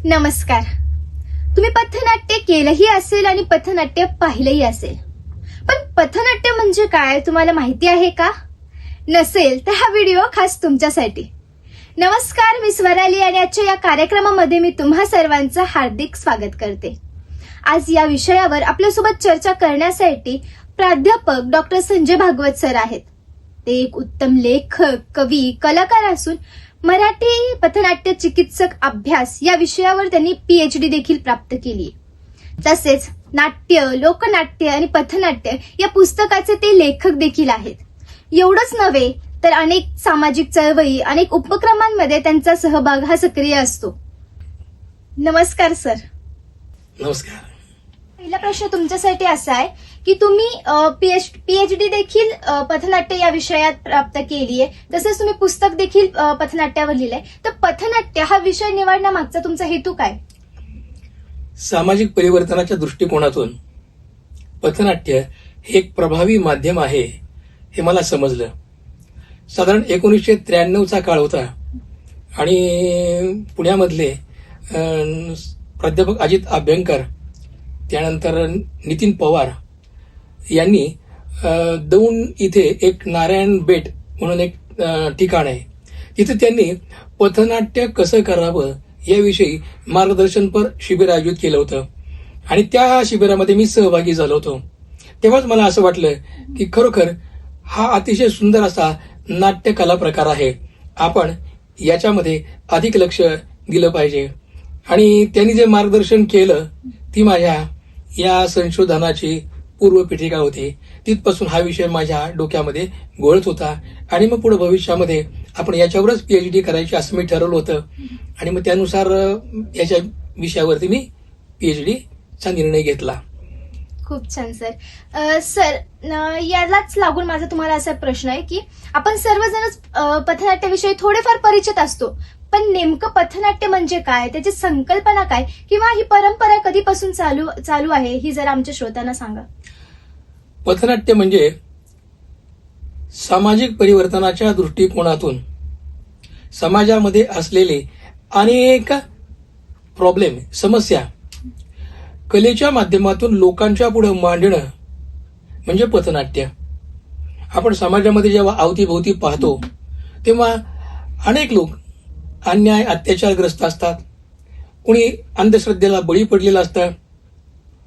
नमस्कार. तुम्ही पथनाट्य केलंही असेल आणि पथनाट्य पाहिलंही असेल, पण पथनाट्य म्हणजे काय तुम्हाला माहिती आहे का? नसेल तर हा व्हिडिओ खास तुमच्यासाठी. नमस्कार, मी स्वराली आणि आजच्या या कार्यक्रमामध्ये मी तुम्हा सर्वांचं हार्दिक स्वागत करते. आज या विषयावर आपल्यासोबत चर्चा करण्यासाठी प्राध्यापक डॉक्टर संजय भागवत सर आहेत. ते एक उत्तम लेखक, कवी, कलाकार असून मराठी पथनाट्य चिकित्सक अभ्यास या विषयावर त्यांनी PhD देखील प्राप्त केली. तसेच नाट्य, लोकनाट्य आणि पथनाट्य या पुस्तकाचे ते लेखक देखील आहेत. एवढंच नव्हे तर अनेक सामाजिक चळवळी, अनेक उपक्रमांमध्ये त्यांचा सहभाग हा सक्रिय असतो. नमस्कार सर. नमस्कार. पहिला प्रश्न तुमच्यासाठी असा आहे की तुम्ही PhD देखील पथनाट्य या विषयात प्राप्त केली आहे, तसेच तुम्ही पुस्तक देखील पथनाट्यावर लिहिलंय. तर पथनाट्य हा विषय निवडण्यामागचा तुमचा हेतू काय? सामाजिक परिवर्तनाच्या दृष्टिकोनातून पथनाट्य हे एक प्रभावी माध्यम आहे हे मला समजलं. साधारण 1993चा काळ होता आणि पुण्यामधले प्राध्यापक अजित अभ्यंकर, त्यानंतर नितीन पवार यांनी दौंड इथे एक नारायण बेट म्हणून एक ठिकाण आहे, तिथे त्यांनी पथनाट्य कसं करावं याविषयी मार्गदर्शनपर शिबिर आयोजित केलं होतं आणि त्या शिबिरामध्ये मी सहभागी झालो होतो. तेव्हाच मला असं वाटलं की खरोखर हा अतिशय सुंदर असा नाट्यकला प्रकार आहे, आपण याच्यामध्ये अधिक लक्ष दिलं पाहिजे. आणि त्यांनी जे मार्गदर्शन केलं ती माझ्या या संशोधनाची पूर्वपीठिका होती. तिथपासून हा विषय माझ्या डोक्यामध्ये घोळत होता आणि मग पुढे भविष्यामध्ये आपण याच्यावरच PhD करायची असं मी ठरवलं होतं आणि मग त्यानुसार याच्या विषयावरती मी PhD चा निर्णय घेतला. खूप छान सर. सर, यालाच लागून माझा तुम्हाला असा प्रश्न आहे की आपण सर्वजणच पथनाट्याविषयी थोडेफार परिचित असतो, पण नेमकं पथनाट्य म्हणजे काय, त्याची संकल्पना काय, किंवा ही परंपरा कधीपासून चालू आहे ही जरा आमच्या श्रोत्यांना सांगा. पथनाट्य म्हणजे सामाजिक परिवर्तनाच्या दृष्टिकोनातून समाजामध्ये असलेले अनेक प्रॉब्लेम, समस्या कलेच्या माध्यमातून लोकांच्या पुढे मांडणं म्हणजे पथनाट्य. आपण समाजामध्ये जेव्हा अवतीभोवती पाहतो तेव्हा अनेक लोक अन्याय, अत्याचारग्रस्त असतात. कुणी अंधश्रद्धेला बळी पडलेलं असतं,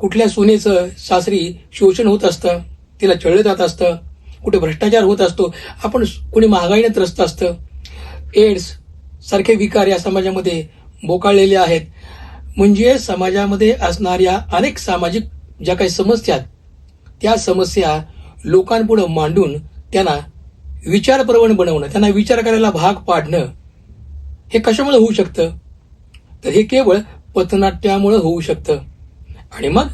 कुठल्या सुनेचं सासरी शोषण होत असतं, तिला छळलं जात असतं, कुठे भ्रष्टाचार होत असतो, आपण कुणी महागाईने त्रस्त असतं. एड्स सारखे विकार या समाजामध्ये बोकाळलेले आहेत. म्हणजे समाजामध्ये असणाऱ्या अनेक सामाजिक ज्या काही समस्या आहेत त्या समस्या लोकांपुढे मांडून त्यांना विचारप्रवण बनवणं, त्यांना विचार करायला भाग पाडणं, हे कशामुळे होऊ शकतं? तर हे केवळ पथनाट्यामुळे होऊ शकतं. आणि मग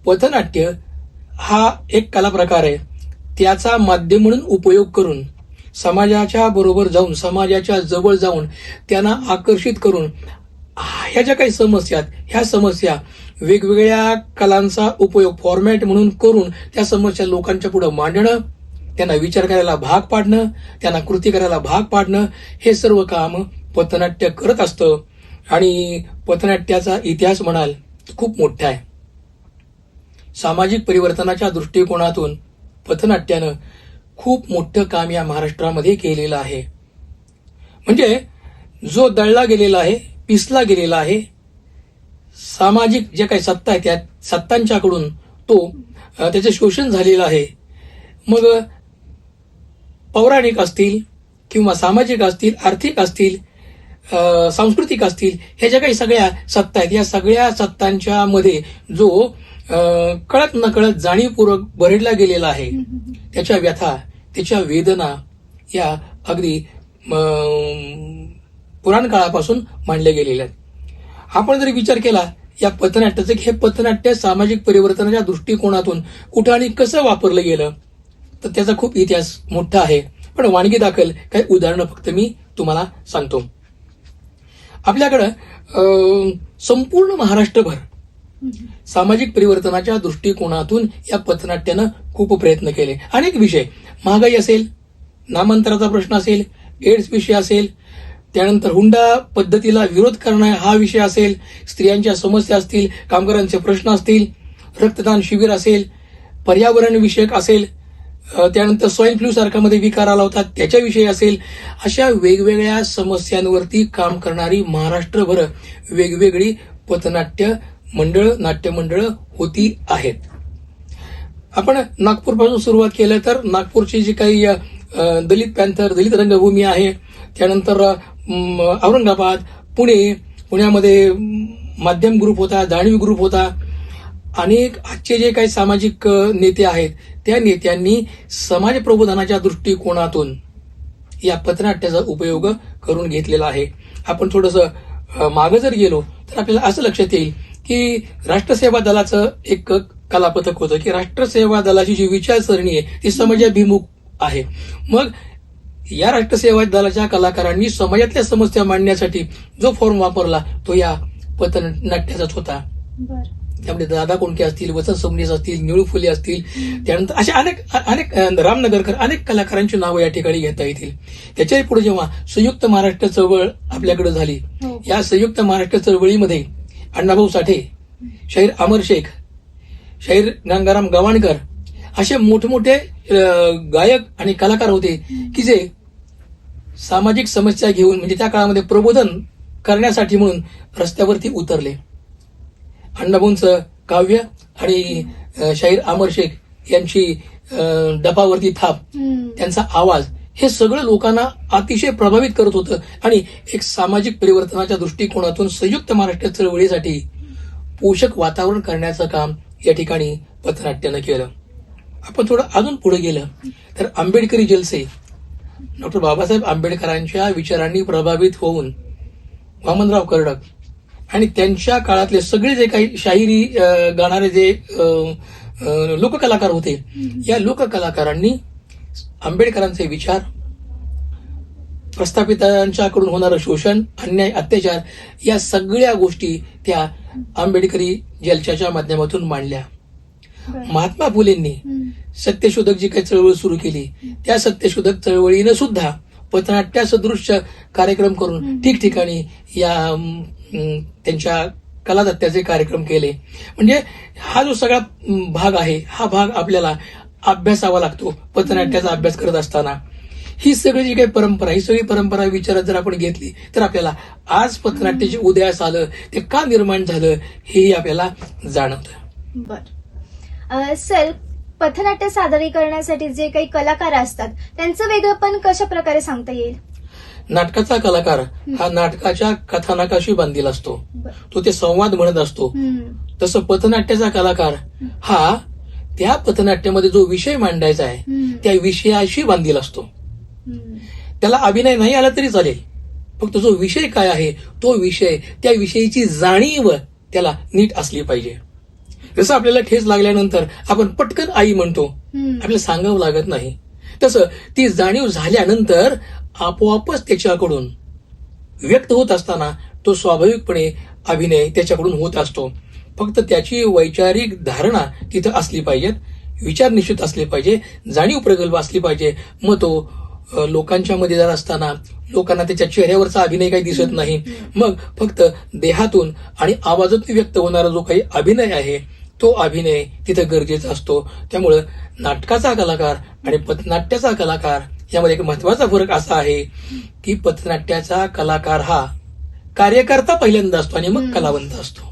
पथनाट्य हा एक कला प्रकार आहे, त्याचा माध्यम म्हणून उपयोग करून समाजाच्या बरोबर जाऊन, समाजाच्या जवळ जाऊन त्यांना आकर्षित करून ह्या ज्या काही समस्या आहेत ह्या समस्या वेगवेगळ्या कलांचा उपयोग फॉर्मॅट म्हणून करून त्या समस्या लोकांच्या पुढे मांडणं, त्यांना विचार करायला भाग पाडणं, त्यांना कृती करायला भाग पाडणं, हे सर्व काम पथनाट्य करत असतं. आणि पथनाट्याचा इतिहास म्हणाल तर खूप मोठा आहे. सामाजिक परिवर्तनाच्या दृष्टिकोनातून पथनाट्यानं खूप मोठं काम या महाराष्ट्रामध्ये केलेलं आहे. म्हणजे जो दळला गेलेला आहे, पिसला गेलेला आहे, सामाजिक जे काही सत्ता आहे त्या सत्तांच्याकडून त्याचे शोषण झालेलं आहे. मग पौराणिक असतील किंवा सामाजिक असतील, आर्थिक असतील, सांस्कृतिक असतील, ह्या ज्या काही सगळ्या सत्ता आहेत या सगळ्या सत्तांच्या मध्ये जो कळत नकळत जाणीवपूर्वक भरडला गेलेला आहे, त्याच्या व्यथा, त्याच्या वेदना या अगदी पुराण काळापासून मांडल्या गेलेल्या आहेत. आपण जरी विचार केला या पथनाट्याचं की हे पथनाट्य सामाजिक परिवर्तनाच्या दृष्टिकोनातून कुठं आणि कसं वापरलं गेलं, तर त्याचा खूप इतिहास मोठा आहे. पण वानगी दाखल काही उदाहरणं फक्त मी तुम्हाला सांगतो. आपल्याकडं संपूर्ण महाराष्ट्रभर सामाजिक परिवर्तनाच्या दृष्टिकोनातून या पथनाट्यानं खूप प्रयत्न केले. अनेक विषय, महागाई असेल, नामांतराचा प्रश्न असेल, एड्स विषय असेल, त्यानंतर हुंडा पद्धतीला विरोध करणं हा विषय असेल, स्त्रियांच्या समस्या असतील, कामगारांचे प्रश्न असतील, रक्तदान शिबिर असेल, पर्यावरण विषयक असेल, त्यानंतर स्वाईन फ्लू सारखा मध्ये विकार आला होता त्याच्याविषयी असेल, अशा वेगवेगळ्या समस्यांवरती काम करणारी महाराष्ट्रभर वेगवेगळी पथनाट्य मंडळ, नाट्यमंडळ होती आहेत. आपण नागपूरपासून सुरुवात केलं तर नागपूरची जी काही दलित पॅन्थर, दलित रंगभूमी आहे, त्यानंतर औरंगाबाद, पुण्यामध्ये माध्यम ग्रुप होता, जाणीव ग्रुप होता. अनेक आजचे जे काही सामाजिक नेते आहेत त्या नेत्यांनी समाज प्रबोधनाच्या दृष्टिकोनातून या पथनाट्याचा उपयोग करून घेतलेला आहे. आपण थोडंसं मागं जर गेलो तर आपल्याला असं लक्षात येईल की राष्ट्रसेवा दलाचं एक कलापथक होतं की राष्ट्रसेवा दलाची जी विचारसरणी आहे ती समाजाभिमुख आहे. मग या राष्ट्रसेवा दलाच्या कलाकारांनी समाजातल्या समस्या मांडण्यासाठी जो फॉर्म वापरला तो या पथनाट्याचाच होता. त्यामध्ये दादा कोंडके असतील, वसंत सोमनीस असतील, निळू फुले असतील, त्यानंतर अशा अनेक रामनगरकर, अनेक कलाकारांची नावं या ठिकाणी घेता येतील. त्याच्याही पुढे जेव्हा संयुक्त महाराष्ट्र चळवळ आपल्याकडे झाली, या संयुक्त महाराष्ट्र चळवळीमध्ये अण्णाभाऊ साठे, शाहीर अमर शेख, शाहीर गंगाराम गवाणकर असे मोठमोठे गायक आणि कलाकार होते की जे सामाजिक समस्या घेऊन म्हणजे त्या काळामध्ये प्रबोधन करण्यासाठी म्हणून रस्त्यावरती उतरले. अण्णाभाऊंचं काव्य आणि शाहीर अमर शेख यांची डपावरती थाप, त्यांचा आवाज हे सगळं लोकांना अतिशय प्रभावित करत होतं आणि एक सामाजिक परिवर्तनाच्या दृष्टिकोनातून संयुक्त महाराष्ट्र चळवळीसाठी पोषक वातावरण करण्याचं काम या ठिकाणी पथनाट्यानं केलं. आपण थोडं अजून पुढे गेलं तर आंबेडकरी जलसे, डॉक्टर बाबासाहेब आंबेडकरांच्या विचारांनी प्रभावित होऊन वामनराव कर्डक आणि त्यांच्या काळातले सगळे जे काही शाहिरी गाणारे जे लोककलाकार होते, या लोककलाकारांनी आंबेडकरांचे विचार, प्रस्थापितांच्याकडून होणारं शोषण, अन्याय, अत्याचार या सगळ्या गोष्टी त्या आंबेडकरी जलशाच्या माध्यमातून मांडल्या. महात्मा फुलेंनी सत्यशोधक जी काही चळवळ सुरू केली त्या सत्यशोधक चळवळीनं सुद्धा पथनाट्यासदृश कार्यक्रम करून ठिकठिकाणी या त्यांच्या कलादत्त्याचे कार्यक्रम केले. म्हणजे हा जो सगळा भाग आहे हा भाग आपल्याला अभ्यासावा लागतो पथनाट्याचा अभ्यास करत असताना. ही सगळी जी काही परंपरा, ही सगळी परंपरा विचारात जर आपण घेतली तर आपल्याला आज पथनाट्याचे उदयास आलं ते का निर्माण झालं हेही आपल्याला जाणवतं. बर सर, पथनाट्य सादरीकरणासाठी जे काही कलाकार असतात त्यांचं वेगळंपण कशा प्रकारे सांगता येईल? नाटकाचा कलाकार हा नाटकाच्या कथानकाशी बांधील असतो, तो ते संवाद म्हणत असतो. तसं पथनाट्याचा कलाकार हा त्या पथनाट्यामध्ये जो विषय मांडायचा आहे त्या विषयाशी बांधील असतो. त्याला अभिनय नाही आला तरी चालेल, फक्त जो विषय काय आहे तो विषय, त्या विषयीची जाणीव त्याला नीट असली पाहिजे. जसं आपल्याला ठेच लागल्यानंतर आपण पटकन आई म्हणतो, आपल्याला सांगावं लागत नाही, तसं ती जाणीव झाल्यानंतर आपोआपच त्याच्याकडून व्यक्त होत असताना तो स्वाभाविकपणे अभिनय त्याच्याकडून होत असतो. फक्त त्याची वैचारिक धारणा तिथं असली पाहिजेत, विचार निश्चित असले पाहिजे, जाणीव प्रगल्भ असली पाहिजे. मग तो लोकांच्या मध्ये जर असताना लोकांना त्याच्या चेहऱ्यावरचा अभिनय काही दिसत नाही, मग फक्त देहातून आणि आवाजातून व्यक्त होणारा जो काही अभिनय आहे तो अभिनय तिथं गरजेचा असतो. त्यामुळं नाटकाचा कलाकार आणि पथनाट्याचा कलाकार यामध्ये एक महत्वाचा फरक असा आहे की पथनाट्याचा कलाकार हा कार्यकर्ता पहिल्यांदा असतो आणि मग कलावंत असतो.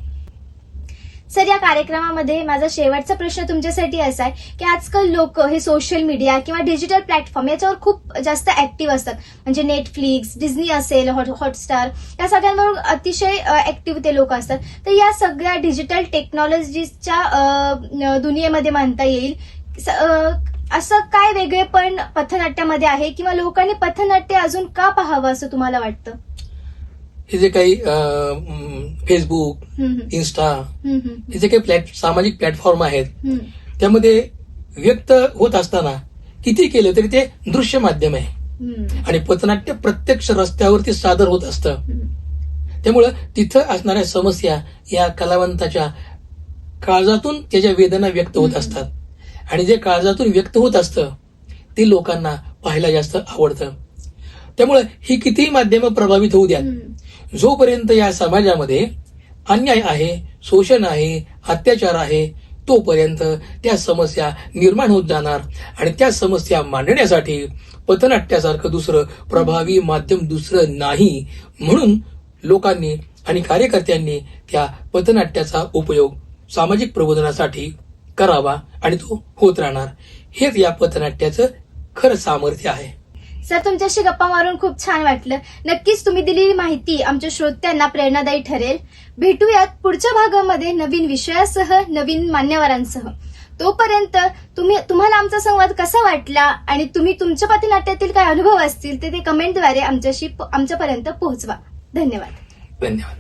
सर, या कार्यक्रमामध्ये माझा शेवटचा प्रश्न तुमच्यासाठी असा आहे की आजकाल लोक हे सोशल मीडिया किंवा डिजिटल प्लॅटफॉर्म याच्यावर खूप जास्त ऍक्टिव्ह असतात. म्हणजे नेटफ्लिक्स, डिझनी असेल, हॉटस्टार या सगळ्यांवर अतिशय ऍक्टिव्ह ते लोक असतात. तर या सगळ्या डिजिटल टेक्नॉलॉजीच्या दुनियेमध्ये म्हणता येईल असं काय वेगळेपण पथनाट्यामध्ये आहे किंवा लोकांनी पथनाट्य अजून का पाहावं असं तुम्हाला वाटतं? हे जे काही फेसबुक, इन्स्टा हे जे काही सामाजिक प्लॅटफॉर्म आहेत त्यामध्ये व्यक्त होत असताना किती केलं तरी ते दृश्य माध्यम आहे आणि पथनाट्य प्रत्यक्ष रस्त्यावरती सादर होत असतं. त्यामुळं तिथं असणाऱ्या समस्या या कलावंताच्या काळजातून त्याच्या वेदना व्यक्त होत असतात आणि जे काळजातून व्यक्त होत असतं ते लोकांना पाहायला जास्त आवडतं. त्यामुळे ही कितीही माध्यमं प्रभावित होऊ द्या, जोपर्यंत या समाजामध्ये अन्याय आहे, शोषण आहे, अत्याचार आहे, तोपर्यंत त्या समस्या निर्माण होत जाणार. आणि त्या समस्या मांडण्यासाठी पथनाट्यासारखं दुसरं प्रभावी माध्यम दुसरं नाही. म्हणून लोकांनी आणि कार्यकर्त्यांनी त्या पथनाट्याचा उपयोग सामाजिक प्रबोधनासाठी करावा आणि तो होत राहणार. हेच या पथनाट्याचं खरं सामर्थ्य आहे. सर, तुमच्याशी गप्पा मारून खूप छान वाटलं. नक्कीच तुम्ही दिलेली माहिती आमच्या श्रोत्यांना प्रेरणादायी ठरेल. भेटूयात पुढच्या भागामध्ये नवीन विषयासह, नवीन मान्यवरांसह. तोपर्यंत तुम्हाला आमचा संवाद कसा वाटला आणि तुम्ही तुमच्या पथनाट्यातील काय अनुभव असतील ते कमेंटद्वारे आमच्यापर्यंत पोहोचवा. धन्यवाद. धन्यवाद.